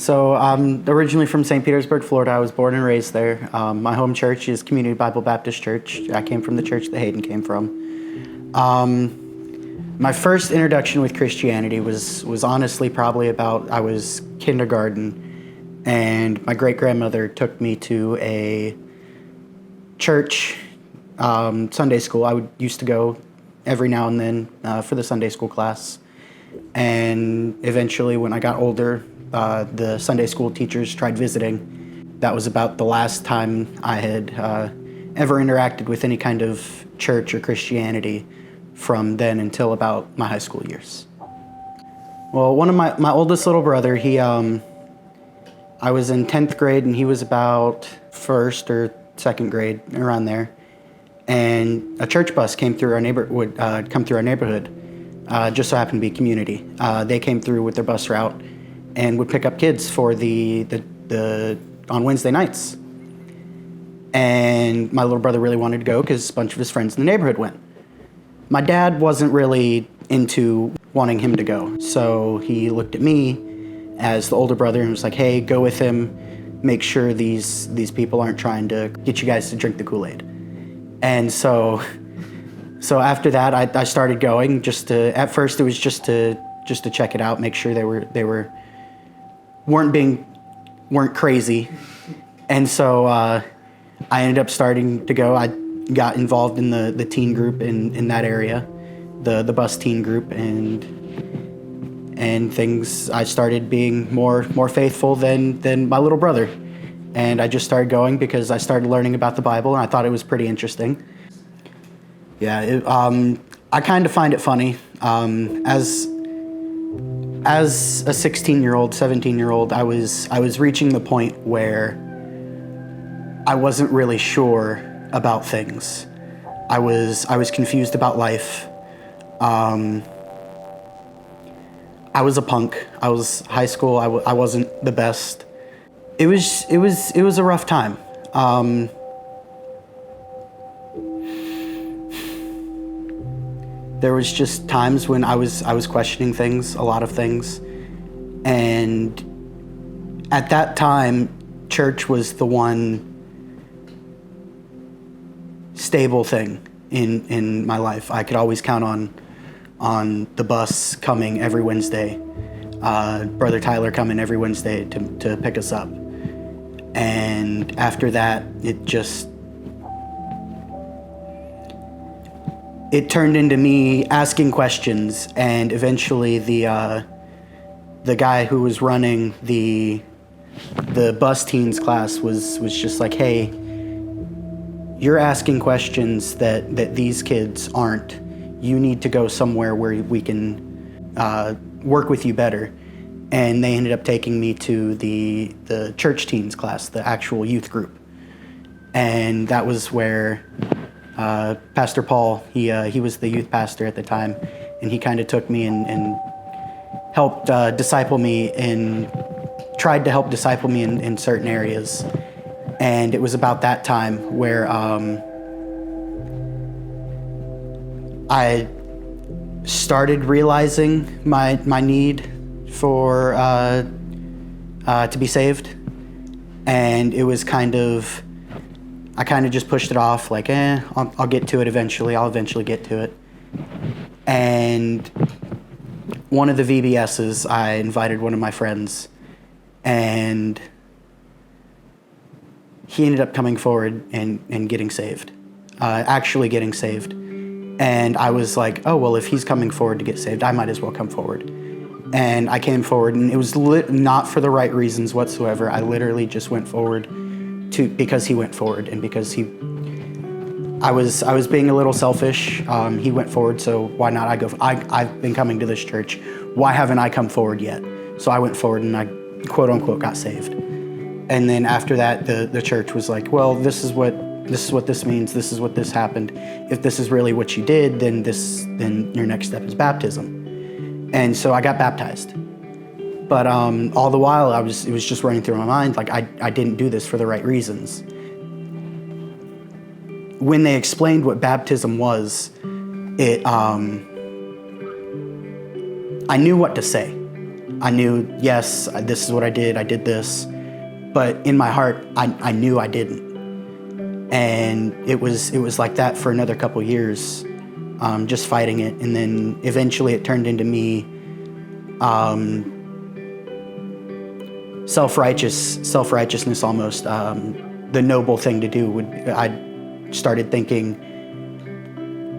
So I'm originally from St. Petersburg, Florida. I was born and raised there. My home church is Community Bible Baptist Church. I came from the church that Hayden came from. My first introduction with Christianity was honestly probably about, I was kindergarten, and my great-grandmother took me to a church Sunday school. I used to go every now and then for the Sunday school class. And eventually, when I got older, the Sunday school teachers tried visiting. That was about the last time I had ever interacted with any kind of church or Christianity from then until about my high school years. Well, one of my oldest little brother, I was in 10th grade and he was about first or second grade, around there. And a church bus came through our neighborhood. Just so happened to be community. They came through with their bus route and would pick up kids for on Wednesday nights. And my little brother really wanted to go because a bunch of his friends in the neighborhood went. My dad wasn't really into wanting him to go, so he looked at me as the older brother and was like, "Hey, go with him. Make sure these people aren't trying to get you guys to drink the Kool-Aid." And so after that, I started going. At first it was just to check it out, make sure they weren't crazy. And so I ended up starting to go. I got involved in the teen group in that area, the bus teen group, and things. I started being more faithful than my little brother, and I just started going because I started learning about the Bible, and I thought it was pretty interesting. Yeah, I kind of find it funny. As a 16-year-old, 17-year-old, I was reaching the point where I wasn't really sure about things. I was confused about life. I was a punk. I was high school. I wasn't the best. It was a rough time. There was just times when I was questioning things, a lot of things. And at that time, church was the one stable thing in my life. I could always count on the bus coming every Wednesday, Brother Tyler coming every Wednesday to pick us up. And after that, it turned into me asking questions, and eventually the guy who was running the bus teens class was just like, "Hey, you're asking questions that these kids aren't. You need to go somewhere where we can work with you better." And they ended up taking me to the church teens class, the actual youth group. And that was where Pastor Paul, he was the youth pastor at the time, and he kind of took me and helped disciple me and tried to help disciple me in certain areas. And it was about that time where I started realizing my need for to be saved, and it was I kind of just pushed it off, like, I'll get to it eventually. I'll eventually get to it. And one of the VBSs, I invited one of my friends, and he ended up coming forward and getting saved, actually getting saved. And I was like, oh, well, if he's coming forward to get saved, I might as well come forward. And I came forward, and it was not for the right reasons whatsoever. I literally just went forward because he went forward, and because I was being a little selfish. He went forward, so why not I go? I've been coming to this church. Why haven't I come forward yet? So I went forward, and I, quote unquote, got saved. And then after that, the church was like, well, this is what this means. This is what this happened. If this is really what you did, then your next step is baptism. And so I got baptized. But all the while, it was just running through my mind, like I didn't do this for the right reasons. When they explained what baptism was, I knew what to say. I knew, yes, this is what I did this, but in my heart, I knew I didn't. And it was like that for another couple years, just fighting it. And then eventually it turned into me self-righteousness almost. The noble thing to do I started thinking,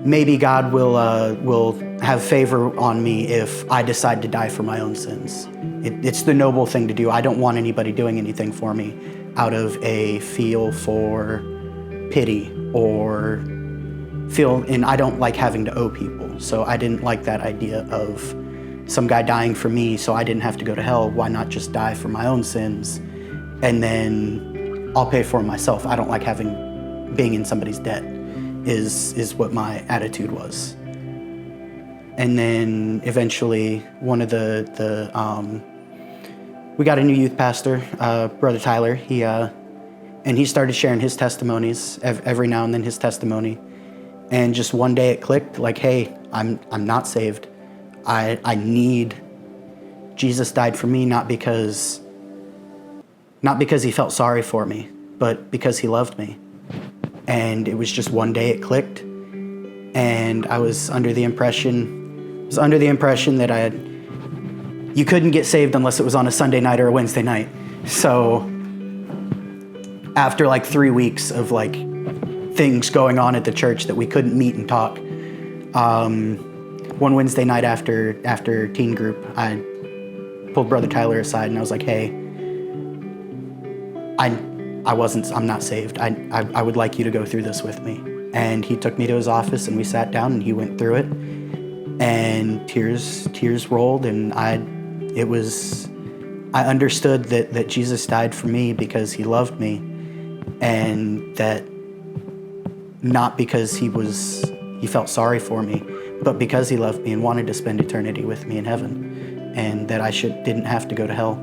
maybe God will have favor on me if I decide to die for my own sins. It's the noble thing to do. I don't want anybody doing anything for me out of a feel for pity or and I don't like having to owe people. So I didn't like that idea of some guy dying for me so I didn't have to go to hell. Why not just die for my own sins and then I'll pay for them myself. I don't like being in somebody's debt is what my attitude was. And then eventually one of we got a new youth pastor, Brother Tyler. He started sharing his testimonies every now and then, his testimony. And just one day it clicked, like, hey, I'm not saved. I need Jesus died for me, not because he felt sorry for me, but because he loved me. And it was just one day it clicked. And I was under the impression that you couldn't get saved unless it was on a Sunday night or a Wednesday night. So after like 3 weeks of like things going on at the church that we couldn't meet and talk, one Wednesday night after teen group, I pulled Brother Tyler aside and I was like, hey, I'm not saved. I would like you to go through this with me. And he took me to his office and we sat down and he went through it, and tears rolled, and I understood that Jesus died for me because he loved me, and that not because he felt sorry for me, but because he loved me and wanted to spend eternity with me in heaven, and that I didn't have to go to hell.